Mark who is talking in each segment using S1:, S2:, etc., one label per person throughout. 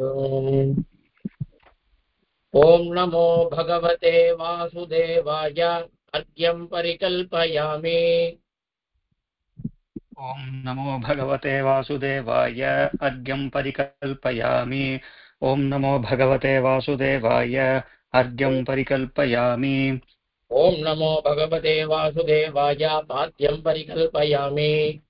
S1: ॐ नमो भगवते वासुदेवाय अर्घ्यं परिकल्पयामि।
S2: ॐ नमो भगवते वासुदेवाय अर्घ्यं परिकल्पयामि। ॐ नमो भगवते वासुदेवाय अर्घ्यं परिकल्पयामि।
S1: ॐ नमो भगवते वासुदेवाय पाद्यं परिकल्पयामि।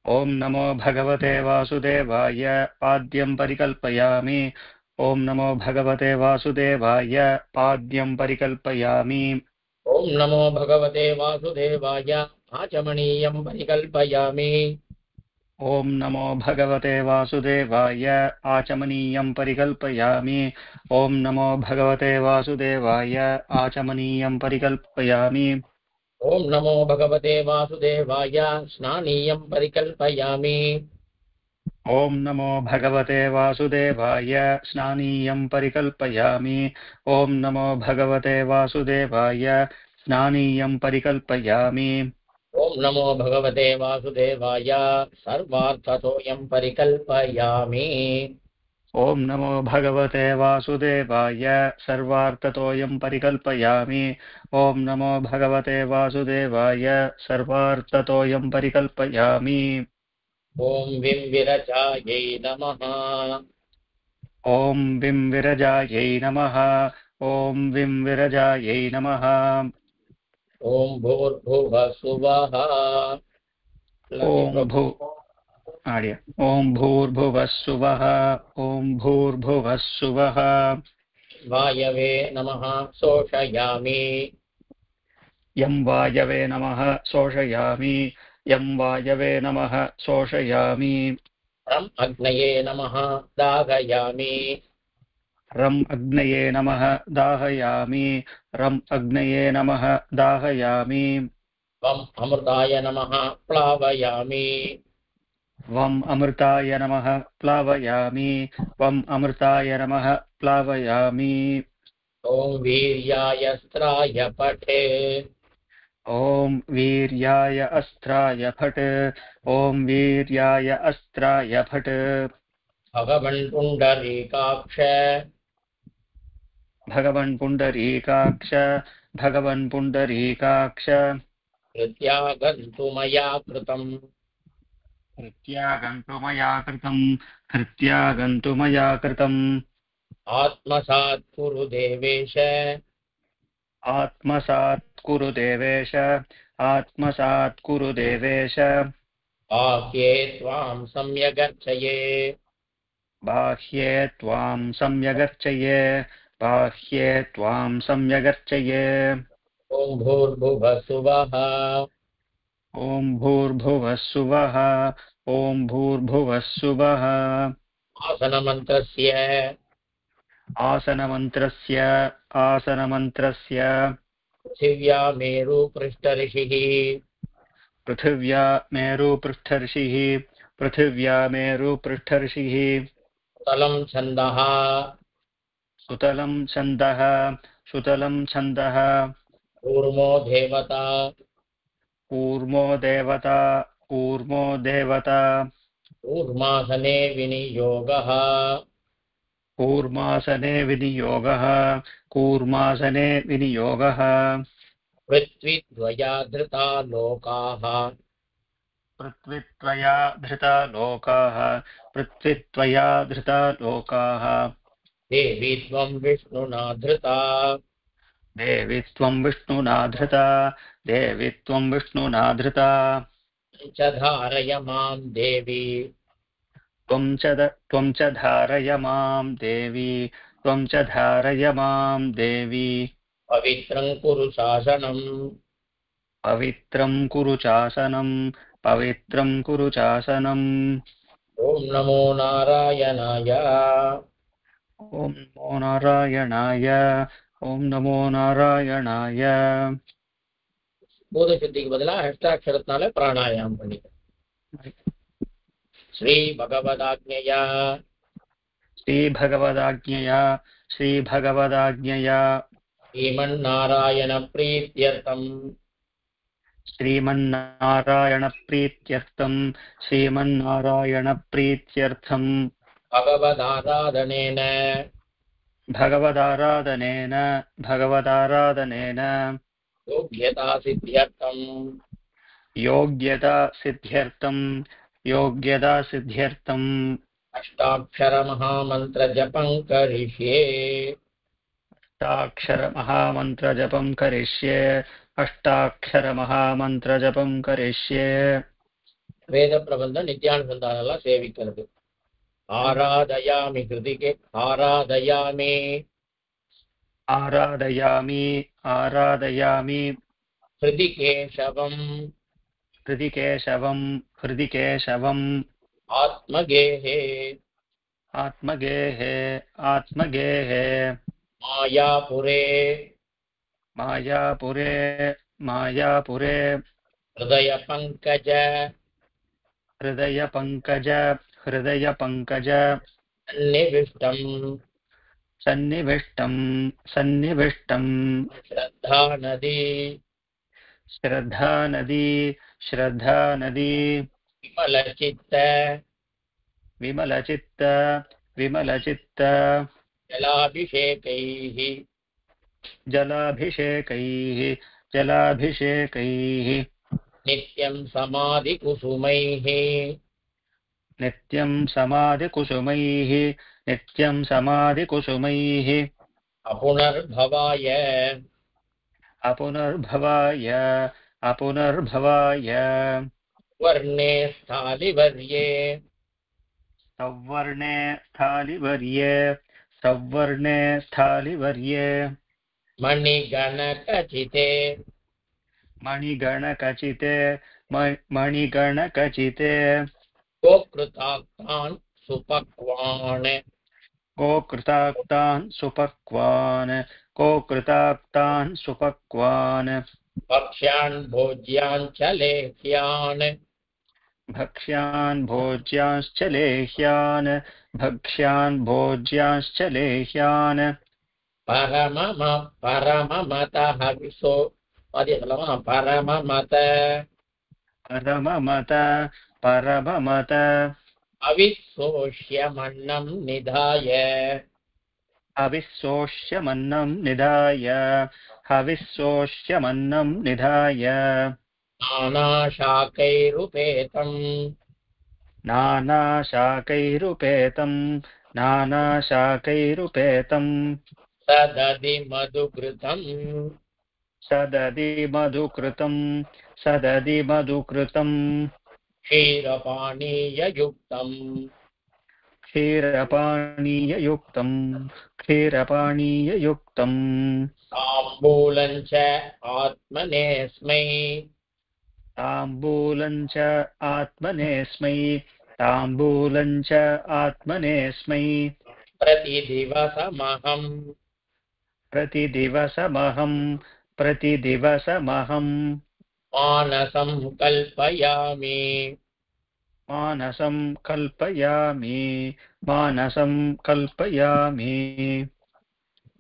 S2: ॐ नमो भगवते वासुदेवाय पाद्यं परिकल्पयामि। ॐ नमो भगवते वासुदेवाय पाद्यं परिकल्पयामि।
S1: ॐ नमो भगवते वासुदेवाय आचमनीयं परिकल्पयामि।
S2: ॐ नमो भगवते वासुदेवाय आचमनीयं परिकल्पयामि। ॐ नमो भगवते वासुदेवाय आचमनीयं परिकल्पयामि।
S1: ॐ नमो भगवते वासुदेवाय स्नानीयं परिकल्पयामि।
S2: ॐ नमो भगवते वासुदेवाय स्नानीयं परिकल्पयामि। ॐ नमो भगवते वासुदेवाय स्नानीयं परिकल्पयामि।
S1: ॐ नमो भगवते वासुदेवाय सर्वार्थतोऽयं परिकल्पयामि।
S2: ॐ नमो भगवते वासुदेवाय सर्वार्थतोऽयं परिकल्पयामि। ॐ नमो भगवते वासुदेवाय सर्वार्थतोऽयं परिकल्पयामि।
S1: ॐ विं विरचायै नमः।
S2: ॐ विं विरजायै नमः। ॐ विं विरजायै नमः।
S1: ॐ भूर्भुवः स्वः।
S2: ॐ भू आर्य ॐ भूर्भुवः सुवः। ॐ भूर्भुवः सुवः।
S1: वायवे नमः शोषयामि।
S2: यं वायवे नमः शोषयामि। यं वायवे नमः शोषयामि।
S1: रम् अग्नये नमः दाहयामि।
S2: रम् अग्नये नमः दाहयामि। रम् अग्नये नमः दाहयामि।
S1: वम् अमृताय नमः प्लावयामि।
S2: वम् अमृताय नमः प्लावयामि। वम् अमृताय नमः प्लावयामि।
S1: ॐ वीर्याय पठे।
S2: ॐ वीर्याय अस्त्राय फट्। ॐ वीर्याय अस्त्राय फट्।
S1: भगवन् पुण्डरीकाक्ष।
S2: भगवन् पुण्डरीकाक्ष। भगवन् पुण्डरीकाक्ष।
S1: कृत्यागन्तु मया कृतम्।
S2: कृत्यागन्तु मया कृतम्। कृत्यागन्तु मया कृतम्।
S1: आत्मसात् कुरु देवेश।
S2: आत्मसात् कुरु देवेश। आत्मसात् कुरु देवेश।
S1: बाह्ये त्वां सम्यगर्चये।
S2: बाह्ये त्वां सम्यगर्चये। बाह्ये त्वां सम्यगर्चये।
S1: ॐ भूर्भुवः स्वः।
S2: ॐ भूर्भुवः सुवः। ॐ भूर्भुवः सुवः।
S1: आसनमन्त्रस्य
S2: आसनमन्त्रस्य। आसनमन्त्रस्य
S1: पृथिव्या मेरुपृष्ठऋषिः।
S2: पृथिव्या मेरुपृष्ठर्षिः। पृथिव्या मेरुपृष्ठर्षिः।
S1: तलं छन्दः।
S2: सुतलं छन्दः। सुतलं छन्दः।
S1: कूर्मो देवता।
S2: कूर्मो देवता। कूर्मो देवता।
S1: कूर्मासने विनियोगः।
S2: कूर्मासने विनियोगः। कूर्मासने विनियोगः।
S1: पृथ्वीद्वया धृता लोकाः।
S2: पृथ्वीत्वया धृता लोकाः। पृथ्वीत्वया धृता लोकाः।
S1: देवी त्वं विष्णुना धृता।
S2: देवि त्वं विष्णुना धृता। देवि त्वं विष्णुना धृता।
S1: च धारय मां देवी।
S2: त्वं च धारय मां देवी। त्वं च धारय मां देवी।
S1: पवित्रं कुरु शासनम्।
S2: पवित्रं कुरु चासनं। पवित्रं कुरु चासनम्।
S1: ॐ नमो नारायणाय।
S2: ॐ नमो नारायणाय। ॐ नमो नारायणाय।
S1: பூதசுத்திக்கு பதிலா ஹஷ்டாட்சரத்தினால பிராணாயாமம் பண்ணிக்க. ஸ்ரீ பகவதாக்ஞயா
S2: श्रीभगवदाज्ञया। श्रीभगवदाज्ञया।
S1: श्रीमन्नारायण प्रीत्यर्थम्
S2: श्रीमन्नारायणप्रीत्यर्थम्। श्रीमन्नारायणप्रीत्यर्थम्
S1: भगवदाराधनेन
S2: भगवदाराधनेन
S1: योग्यता सिद्ध्यर्थम्
S2: योग्यता सिद्ध्यर्थम्
S1: अष्टाक्षरमहामन्त्रजपं करिष्ये
S2: अष्टाक्षरमहामन्त्रजपं करिष्ये अष्टाक्षरमहामन्त्रजपं करिष्ये
S1: ವೇದ ಪ್ರಬಂಧ ನಿತ್ಯಾನುಸಂಧಾನ ಎಲ್ಲ ಸೇವಿಕ್கிறது ಆರಾಧಯಾಮಿ ಹೃದಿಗೆ
S2: आराधयामि
S1: ಹೃದಿ ಕೇಶವಂ
S2: हृदि केशवम्
S1: ಆತ್ಮಗೇಹೇ
S2: आत्मगेः
S1: ಮಾಯಾಪುರೇ
S2: मायापुरे
S1: ಹೃದಯ ಪಂಕಜ
S2: हृदयपङ्कज
S1: ಸನ್ನಿವಿಷ್ಟಂ
S2: सन्निविष्टम्
S1: ಶ್ರದ್ಧಾ ನದಿ
S2: श्रद्धा नदी विमलचित्त जलाभिषेकैः
S1: नित्यं समाधिकुसुमैः अपुनर्भवाय वर्णे स्थालिवर्ये
S2: सवर्णे स्थालिवर्ये मणिगणकचिते
S1: गोकृताक्तान्
S2: सुपक्वान्
S1: भक्ष्यान् भोज्यांश्च
S2: लेह्यान्
S1: परममत हविषो
S2: परममत
S1: अविशोष्यमन्नं निधाय
S2: नानाशाकैरुपेतम्
S1: सदधि
S2: मधुकृतम् क्षीरपानीययुक्तम्
S1: ताम्बूलं च
S2: आत्मनेस्मै प्रतिदिवसमहं
S1: मानसं कल्पयामि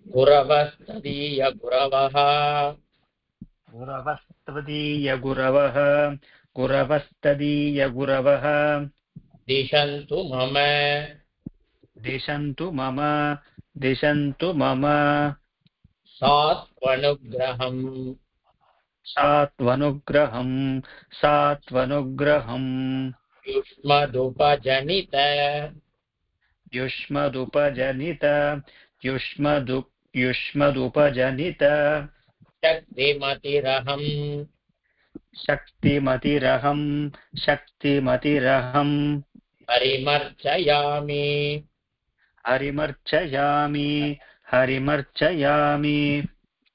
S2: गुरवस्तदीयगुरवः
S1: दिशन्तु मम सात्वनुग्रहम् युष्मदुपजनित शक्तिमतिरहम् हरिमर्चयामि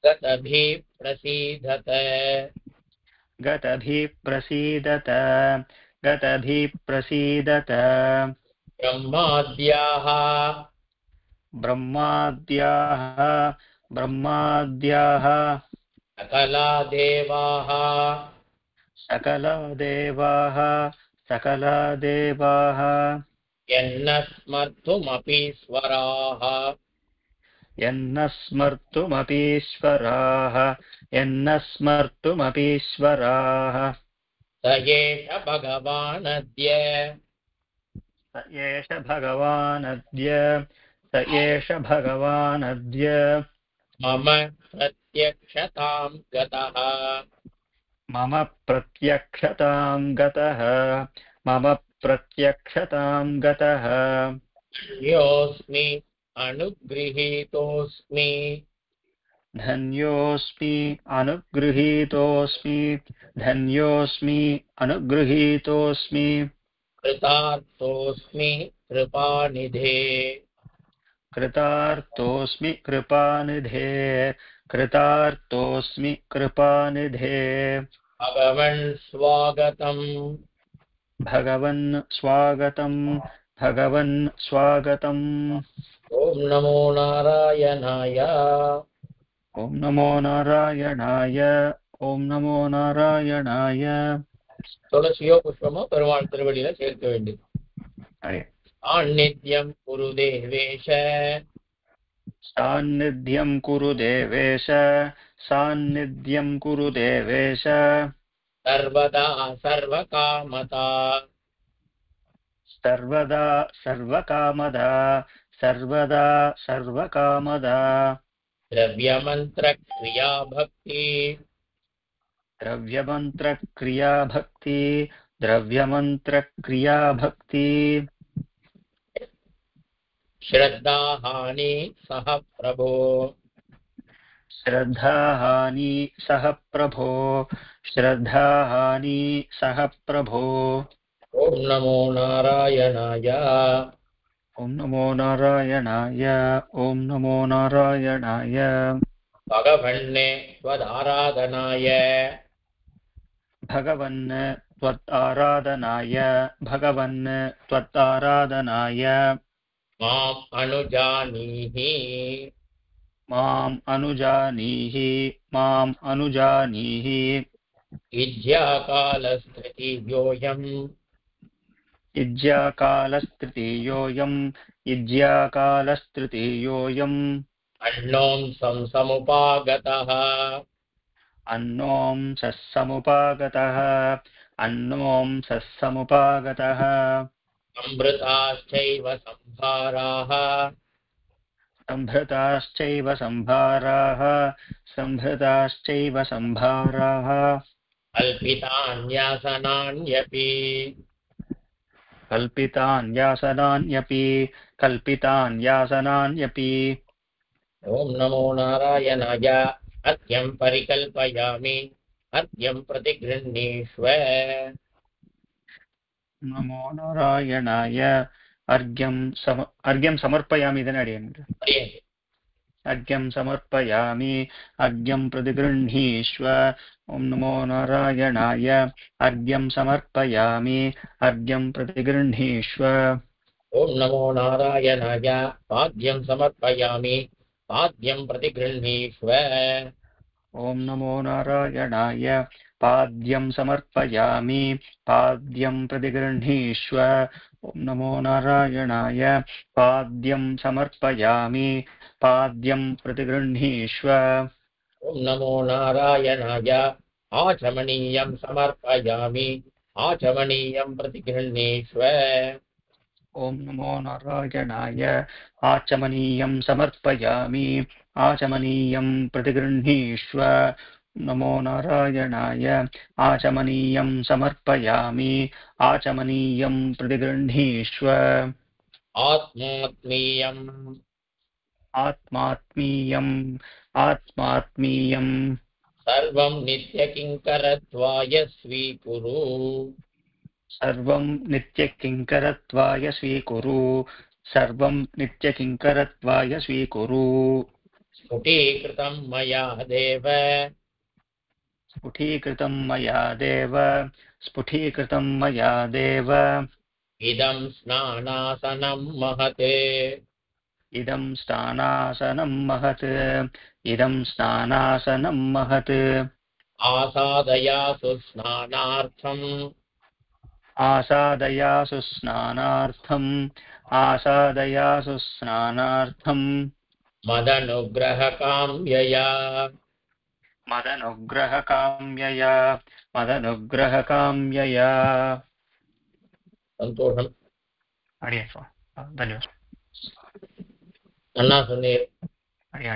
S1: गतभिः प्रसीदत ब्रह्माद्याः सकला देवाः यन्न स्मर्तुमपीश्वराः स एष भगवानद्य स एष भगवानद्य स एष भगवानद्य
S3: मम प्रत्यक्षतां गतः
S1: मम प्रत्यक्षतां गतः मम प्रत्यक्षतां गतः
S3: योऽस्मि अनुगृहीतोऽस्मि
S1: धन्योऽस्मि अनुगृहीतोऽस्मि धन्योऽस्मि अनुगृहीतोऽस्मि
S3: कृतार्थोऽस्मि कृपानिधे
S1: कृतार्थोऽस्मि कृपानिधे कृतार्थोऽस्मि कृपानिधे
S3: भगवन् स्वागतम्
S1: भगवन् स्वागतम् भगवन् स्वागतम्
S3: ॐ नमो नारायणाय
S1: ॐ नमो नारायणाय ॐ नमो नारायणाय
S3: துளசியோ புஷ்பமோ பெருமாள் திருவடியில சேர்க்க வேண்டியது
S1: हरे
S3: सान्निध्यं कुरु देवेश
S1: सान्निध्यं कुरु देवेश सान्निध्यं कुरु देवेश
S3: सर्वदा सर्वकामता
S1: सर्वदा सर्वकामदा सर्वदा सर्वकामदा
S3: द्रव्यमन्त्रक्रिया भक्ति
S1: द्रव्यमन्त्रक्रिया भक्ति द्रव्यमन्त्रक्रिया भक्ति
S3: श्रद्धाहानि सह प्रभो
S1: श्रद्धाहानि सह प्रभो श्रद्धाहानि सह प्रभो
S3: ॐ नमो नारायणाय
S1: ॐ नमो नारायणाय ॐ नमो नारायणाय
S3: भगवन्ने त्वदाराधनाय
S1: भगवन् त्वत्आराधनाय भगवन् त्वत्आराधनाय
S3: माम् अनुजानीहि
S1: माम् अनुजानीहि माम् अनुजानीहि
S3: इज्याकालस्थितियोऽयम्
S1: इज्याकालस्तृतीयोऽयम् इज्याकालस्तृतीयोऽयम्
S3: अन्नोऽंसं समुपागतः
S1: अन्नोऽंसः समुपागतः अन्नोऽंसः समुपागतः
S3: अमृताश्चैव संभाराः
S1: सम्भृताश्चैव सम्भाराः सम्भृताश्चैव सम्भाराः
S3: कल्पितान्यासनान्यपि
S1: कल्पितान्यासनान्यपि कल्पितान्यासनान्यपि
S3: ॐ नमो नारायणाय अर्घ्यं परिकल्पयामि अर्घ्यं प्रतिगृह्णीष्व
S1: नमो नारायणाय अर्घ्यं समर्पयामि ಇದನ್ನಡಿಯನ್ अर्घ्यं समर्पयामि अर्घ्यं प्रतिगृह्णीष्व ॐ नमो नारायणाय अर्घ्यं समर्पयामि अर्घ्यं प्रतिगृह्णीष्व
S3: ॐ नमो नारायणाय पाद्यं समर्पयामि पाद्यं प्रतिगृह्णीष्व
S1: ॐ नमो नारायणाय पाद्यं समर्पयामि पाद्यं प्रतिगृह्णीष्व ॐ नमो नारायणाय पाद्यं समर्पयामि पाद्यं प्रतिगृह्णीष्व
S3: ॐ नमो नारायणाय आचमनीयं समर्पयामि आचमनीयं प्रतिगृह्णीष्व
S1: ॐ नमो नारायणाय आचमनीयं समर्पयामि आचमनीयं प्रतिगृह्णीष्व नमो नारायणाय आचमनीयं समर्पयामि आचमनीयं प्रतिगृह्णीष्व
S3: आत्मात्मीयम्
S1: आत्मात्मीयम् आत्मात्मीयं
S3: सर्वं नित्यकिङ्करत्वाय स्वीकुरु
S1: सर्वं नित्यकिङ्करत्वाय स्वीकुरु सर्वं नित्यकिङ्करत्वाय स्वीकुरु
S3: स्फुटीकृतं मया देव
S1: स्फुटीकृतं मया देव स्फुटीकृतं मया देव
S3: इदं स्नानासनं महत्
S1: इदं स्नानासनं महत् इदं स्नानासनं महत्
S3: आसादयासु स्नानार्थम्
S1: आसादयासु स्नानार्थम् आसादयासु स्नानार्थम्
S3: मदनुग्रहकाम्यया
S1: मदनुग्रहकाम्यया मदनुग्रहकाम्यया
S3: सन्तोषम्
S1: அடியே சுவாமி. தன்யவாத்.
S3: நல்லா சொன்னீர்.
S1: அடியே